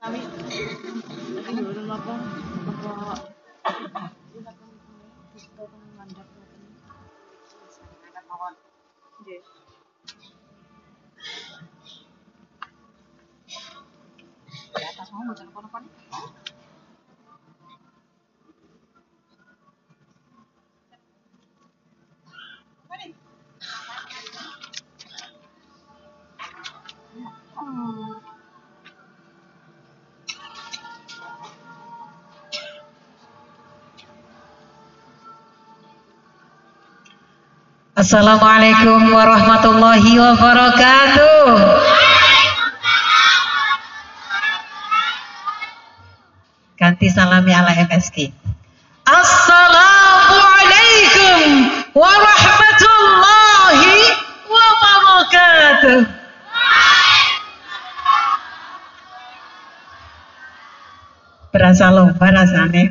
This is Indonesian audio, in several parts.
Kami ayun apa bahwa kita mengandap mawon. Nggih. Di atas mau bocor kono-kono. Assalamualaikum warahmatullahi wabarakatuh. Ganti salami ala MSK. Assalamualaikum warahmatullahi wabarakatuh. Berasa lomba rasanya.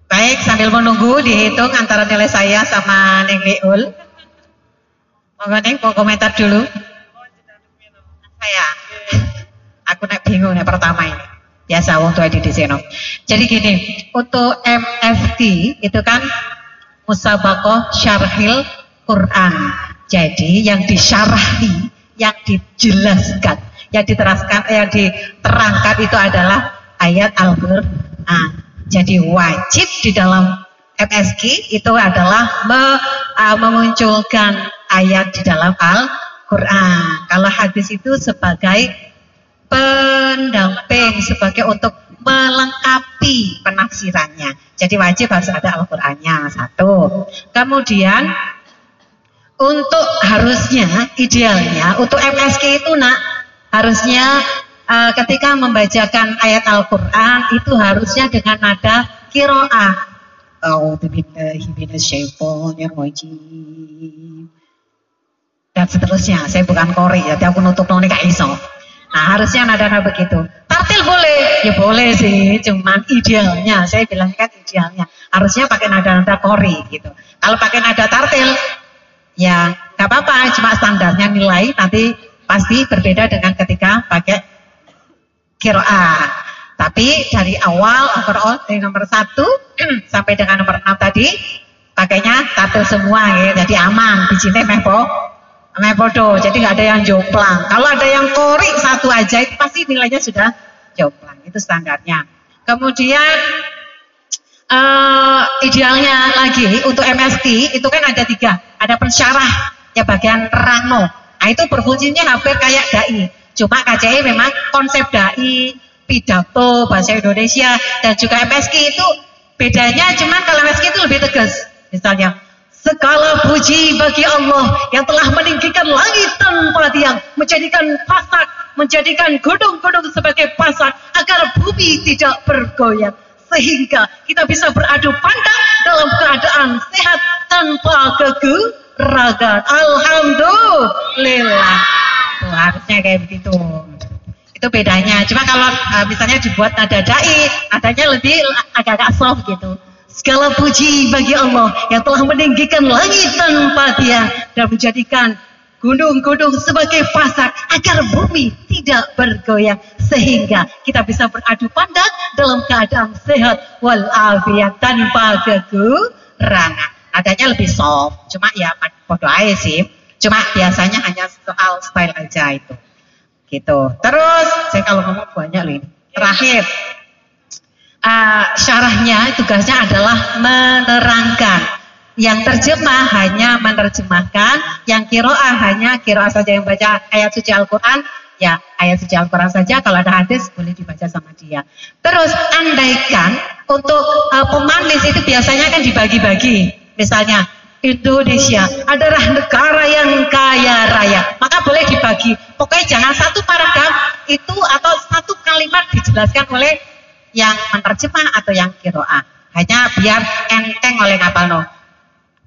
Baik, sambil menunggu dihitung antara nilai saya sama Neng Liul. Monggo Neng, mau komentar dulu. Saya, aku bingung nih pertama ini. Biasa wong tua di sini. Jadi gini, untuk MFT itu kan Musabaqah Syarhil Quran. Jadi yang disyarahi, yang dijelaskan, yang diterangkan itu adalah ayat Al-Qur'an. Jadi wajib di dalam MSK itu adalah memunculkan ayat di dalam Al-Quran. Kalau hadis itu sebagai pendamping, sebagai untuk melengkapi penafsirannya. Jadi wajib harus ada Al-Qurannya, satu. Kemudian untuk harusnya, idealnya, untuk MSK itu harusnya ketika membacakan ayat Al-Quran itu harusnya dengan nada qiraah. A'udzubillahi minasyaitonirrajim. Dan seterusnya. Saya bukan qori, jadi aku nutup noni gak iso. Nah, harusnya nada begitu. Tartil boleh? Ya boleh sih, cuman idealnya, saya bilang kan idealnya. Harusnya pakai nada-nada qori gitu. Kalau pakai nada tartil, ya gak apa-apa, cuma standarnya nilai nanti pasti berbeda dengan ketika pakai qiraah. Tapi dari awal overall dari nomor 1 sampai dengan nomor 6 tadi pakainya tartil semua ya, jadi aman. Bijine meh podo, jadi nggak ada yang jomplang. Kalau ada yang qori satu aja itu pasti nilainya sudah jomplang, itu standarnya. Kemudian idealnya lagi untuk MST itu kan ada 3, ada pensyarah ya bagian terangno. Nah itu berfungsinya hampir kayak dai. Cuma KCI memang konsep dai, pidato, bahasa Indonesia, dan juga MSK itu bedanya cuman kalau MSK itu lebih tegas. Misalnya, segala puji bagi Allah yang telah meninggikan langit tanpa tiang, menjadikan pasak, menjadikan gunung-gunung sebagai pasak, agar bumi tidak bergoyang. Sehingga kita bisa beradu pandang dalam keadaan sehat tanpa kegeragan. Alhamdulillah. Tuh, harusnya kayak begitu. Itu bedanya. Cuma kalau misalnya dibuat nada dai, nadanya lebih agak-agak soft gitu. Segala puji bagi Allah yang telah meninggikan langit tanpa tiang dan menjadikan gunung-gunung sebagai pasak agar bumi tidak bergoyang, sehingga kita bisa beradu pandang dalam keadaan sehat walafiat tanpa kekurangan. Nadanya lebih soft. Cuma ya podo aja sih. Cuma biasanya hanya soal style aja itu. Gitu. Terus saya kalau ngomong banyak loh ini. Terakhir, syarahnya tugasnya adalah menerangkan. Yang terjemah hanya menerjemahkan, yang qiraah hanya qiraah saja, yang baca ayat suci Al-Quran, ya ayat suci Al-Quran saja. Kalau ada hadis boleh dibaca sama dia. Terus andaikan untuk pemanis itu biasanya kan dibagi-bagi. Misalnya Indonesia adalah negara yang kaya raya, maka boleh dibagi. Pokoknya jangan satu paragraf itu atau satu kalimat dijelaskan oleh yang menerjemah atau yang qiraah. Hanya biar enteng oleh ngapalno.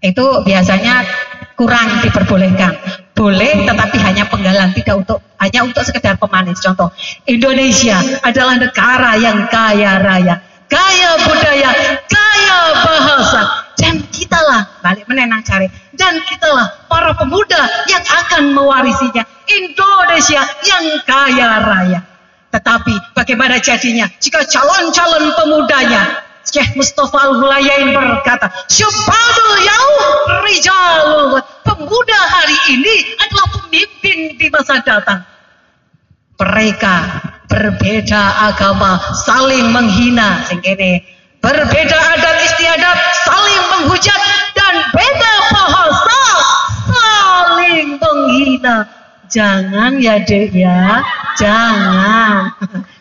Itu biasanya kurang diperbolehkan. Boleh, tetapi hanya penggalan, hanya untuk sekedar pemanis. Contoh, Indonesia adalah negara yang kaya raya, kaya budaya, kaya bahasa. Dan kitalah, balik menenang cari, dan kitalah para pemuda yang akan mewarisinya. Indonesia yang kaya raya. Tetapi bagaimana jadinya jika calon-calon pemudanya Syekh Mustafa Al-Hulayain berkata, Syubhanul yaum rijalul, pemuda hari ini adalah pemimpin di masa datang. Mereka berbeda agama, saling menghina, berbeda adat istiadat, saling menghujat, dan beda bahasa, saling menghina. Jangan ya dek ya, jangan.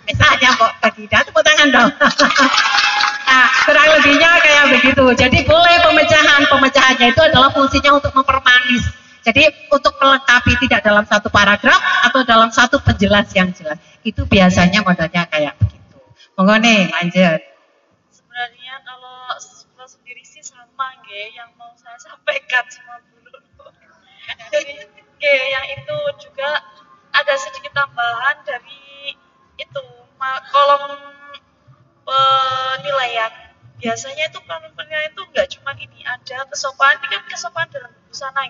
Misalnya kok bagi tepuk tangan dong. Nah, kurang lebihnya kayak begitu. Jadi boleh pemecahannya itu adalah fungsinya untuk mempermanis. Jadi untuk melengkapi tidak dalam satu paragraf atau dalam satu penjelas yang jelas. Itu biasanya modelnya kayak begitu. Monggo nih, lanjut. Sebenarnya kalau sendiri sih sama yang mau saya sampaikan sama dulu. Jadi yang itu juga ada sedikit tambahan dari itu kolom penilaian. Biasanya itu penilaian itu nggak cuma ini, ada kesopanan, ini kan kesopanan dalam berbusana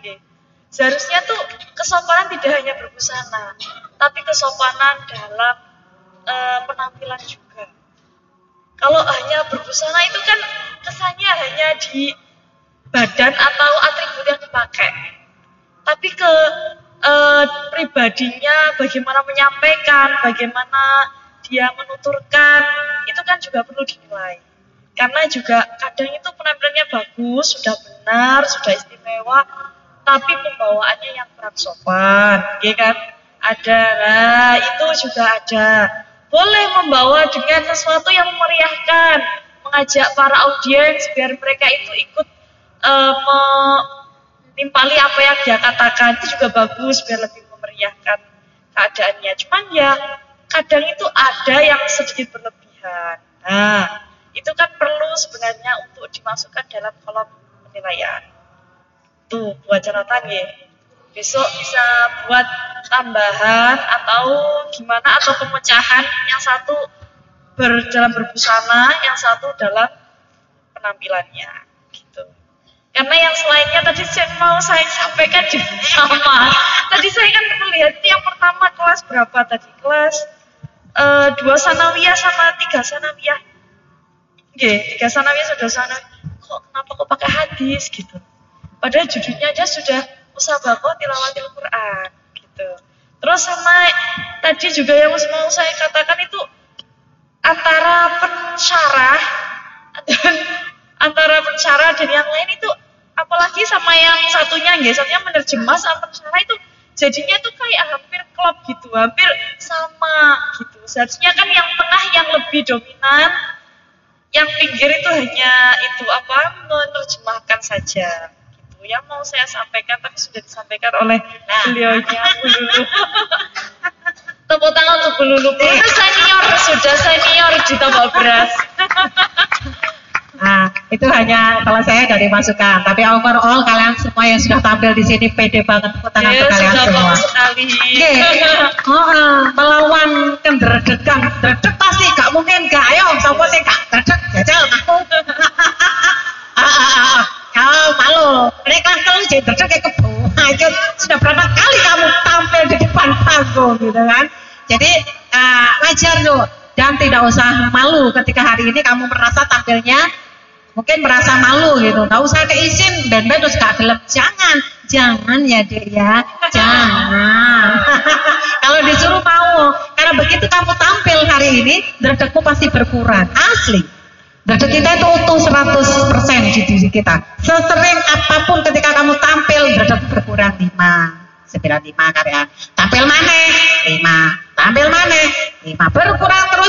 Seharusnya tuh kesopanan tidak hanya berbusana, tapi kesopanan dalam penampilan juga. Kalau hanya berbusana itu kan kesannya hanya di badan atau atribut yang dipakai. Tapi ke pribadinya, bagaimana menyampaikan, bagaimana dia menuturkan, itu kan juga perlu dinilai. Karena juga kadang itu penampilannya bagus, sudah benar, sudah istimewa, tapi pembawaannya yang kurang sopan, ya kan? Ada, nah itu juga ada. Boleh membawa dengan sesuatu yang memeriahkan, mengajak para audiens biar mereka itu ikut menimpali apa yang dia katakan, itu juga bagus biar lebih memeriahkan keadaannya. Cuman ya kadang itu ada yang sedikit berlebihan. Nah, itu kan perlu sebenarnya untuk dimasukkan dalam kolom penilaian. Tuh, buat catatan ya. Besok bisa buat tambahan atau gimana, atau pemecahan, yang satu dalam berbusana, yang satu dalam penampilannya gitu. Karena yang selainnya tadi mau saya sampaikan juga sama. Tadi saya kan melihat yang pertama kelas berapa tadi? Kelas 2 sanawiyah sama 3 sanawiyah. Oke, 3 sanawiyah sudah sanawiyah. Kenapa kok pakai hadis gitu? Padahal judulnya aja sudah musabaqah tilawatil Quran gitu. Terus sama tadi juga yang mau saya katakan itu antara pensyarah dan yang lain itu, apalagi sama yang satunya menerjemah sama pensyarah itu jadinya tuh kayak hampir klop gitu, hampir sama gitu. Seharusnya kan yang tengah yang lebih dominan, yang pinggir itu hanya itu menerjemahkan saja. Yang mau saya sampaikan tapi sudah disampaikan oleh beliaunya dulu. Tepuk tangan untuk dulu. Sudah senior di tambal beras. Nah, itu hanya kalau saya dari masukan. Tapi overall kalian semua yang sudah tampil di sini pede banget, tepuk tangan untuk kalian semua. Sekali. Melawan kendredekan, dredeg pasti gak mungkin gak. Ayo, sapa sing gak dredeg jajal aku. Malu, mereka kalau jadi dredeg kayak kebo. Itu sudah berapa kali kamu tampil di depan panggung gitu kan. Jadi wajar loh, dan tidak usah malu ketika hari ini kamu merasa tampilnya mungkin merasa malu gitu. Nggak usah keizin dan terus gak gelap. Jangan ya dek ya, jangan. Kalau disuruh mau, karena begitu kamu tampil hari ini, dredegmu pasti berkurang, asli. Dredeg kita itu utuh 100% di diri kita. Sesering apapun ketika kamu tampil, dredeg berkurang 5 karya. Tampil mana? 5. Tampil mana? 5.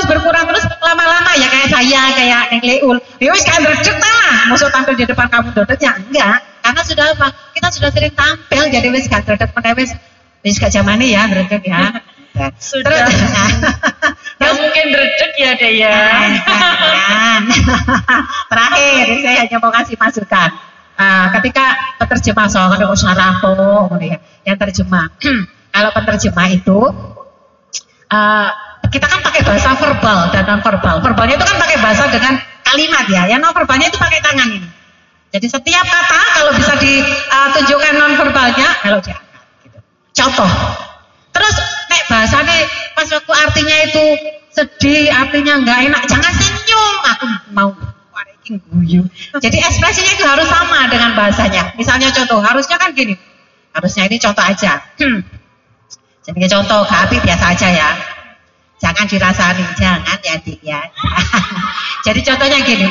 Berkurang terus lama-lama ya kayak saya, kayak Neng Leul. Ya wis kan dredeg lah. Musuh tampil di depan kamu dredeg ya enggak. Karena sudah apa? Kita sudah sering tampil, jadi wis gak dredeg meneh wis gak zamane ya dredeg ya. Sudah. Yang mungkin dredeg ya deh ya. Terakhir, saya hanya mau kasih masukan. Ketika penerjemah soal yang terjemah, kalau penerjemah itu kita kan pakai bahasa verbal dan non verbal. Verbalnya itu kan pakai bahasa dengan kalimat ya. Yang non verbalnya itu pakai tangan ini. Jadi setiap kata kalau bisa ditunjukkan non verbalnya, kalau diangkat. Gitu. Contoh. Terus nek bahasane pas waktu artinya itu sedih, artinya nggak enak, jangan senyum. Aku mau guyu. Jadi ekspresinya itu harus sama dengan bahasanya. Misalnya contoh, harusnya kan gini. Harusnya ini contoh aja. Jadi contoh ke Abi biasa aja ya. Jangan dirasani, jangan ya Dik ya. Jadi contohnya gini.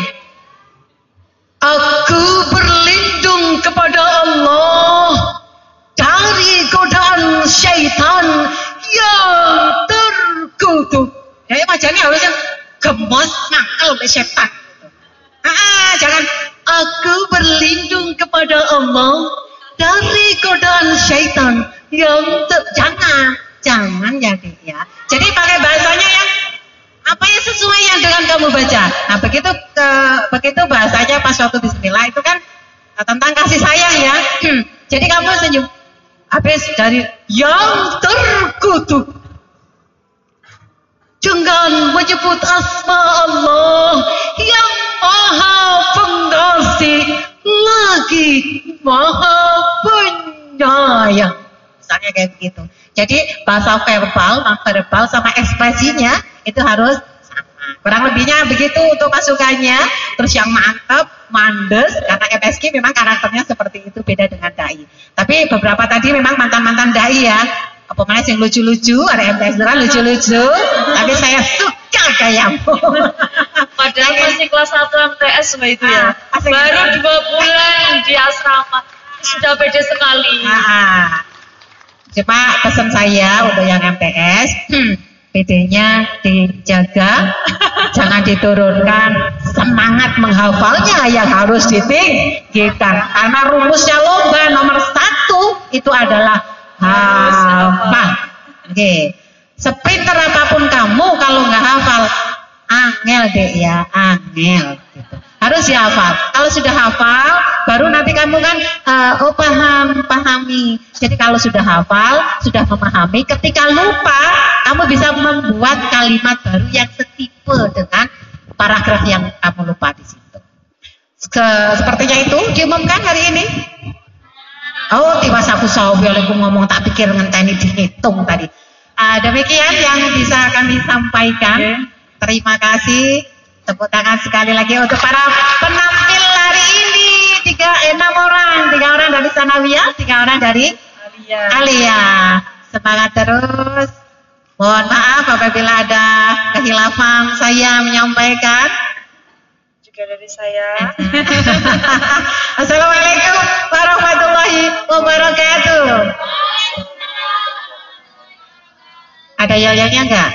Aku berlindung kepada Allah dari godaan syaitan yang terkutuk. Ya macamnya harusnya gemes mangkel oleh setan. Jangan aku berlindung kepada Allah dari godaan syaitan yang jangan ya Dik ya. Jadi pakai bahasanya yang apa yang sesuai yang dengan kamu baca. Nah begitu bahasanya pas waktu bismillah itu kan tentang kasih sayang ya. Jadi kamu senyum. Habis dari yang terkutuk dengan menyebut asma Allah yang maha pengasih lagi maha penyayang. Misalnya kayak begitu. Jadi bahasa verbal, non-verbal sama ekspresinya itu harus sama. Kurang lebihnya begitu untuk masukannya. Terus yang mantap, mandes, karena MSK memang karakternya seperti itu, beda dengan dai. Tapi beberapa tadi memang mantan-mantan dai ya. Apa mana yang lucu-lucu, ada MTS kan lucu-lucu. Tapi saya suka kayamu. Padahal masih kelas 1 MTS itu ya. Baru 2 bulan di asrama. Sudah beda sekali. Cuma pesan saya untuk yang MTS, PD-nya dijaga, jangan diturunkan, semangat menghafalnya yang harus ditinggikan. Karena rumusnya lomba nomor 1 itu adalah hafal. Oke. Sepinter apapun kamu kalau nggak hafal, angel deh ya, angel. Gitu. Harus dihafal. Kalau sudah hafal, baru nanti kamu kan pahami. Jadi kalau sudah hafal, sudah memahami, ketika lupa, kamu bisa membuat kalimat baru yang setipe dengan paragraf yang kamu lupa di situ. Sepertinya itu diumumkan hari ini. Oh, tiba sapu sawi aku ngomong tak pikir ngenteni dihitung tadi. Demikian yang bisa kami sampaikan. Terima kasih. Tepuk tangan sekali lagi untuk para penampil hari ini. 3 orang dari Sanawiyah, 3 orang dari Alia. Semangat terus. Mohon maaf apabila ada kehilafan saya menyampaikan. Juga dari saya. Assalamualaikum warahmatullahi wabarakatuh. Ada yel-yelnya enggak?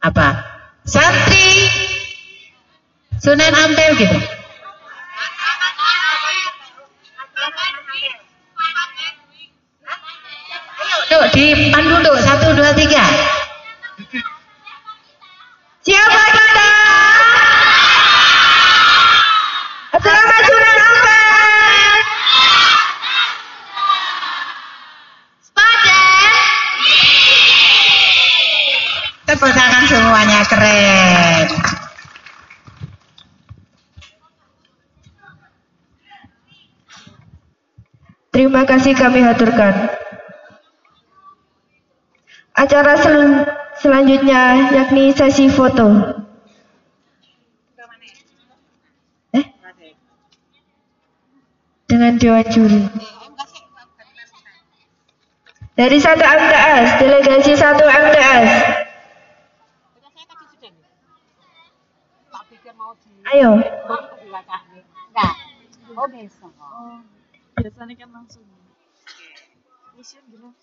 Apa? Santri Sunan Ampel gitu. Yuk dipandu dulu 1, 2, 3. Siapa kita? Selamat Sunan Ampel. Tepuk tangan semuanya, keren. Terima kasih kami haturkan. Acara selanjutnya yakni sesi foto. Dengan Dewan Juri. Dari 1 MTS, delegasi 1 MTS. Ayo. Oh besok. Biasanya kan langsung. Mission gitu.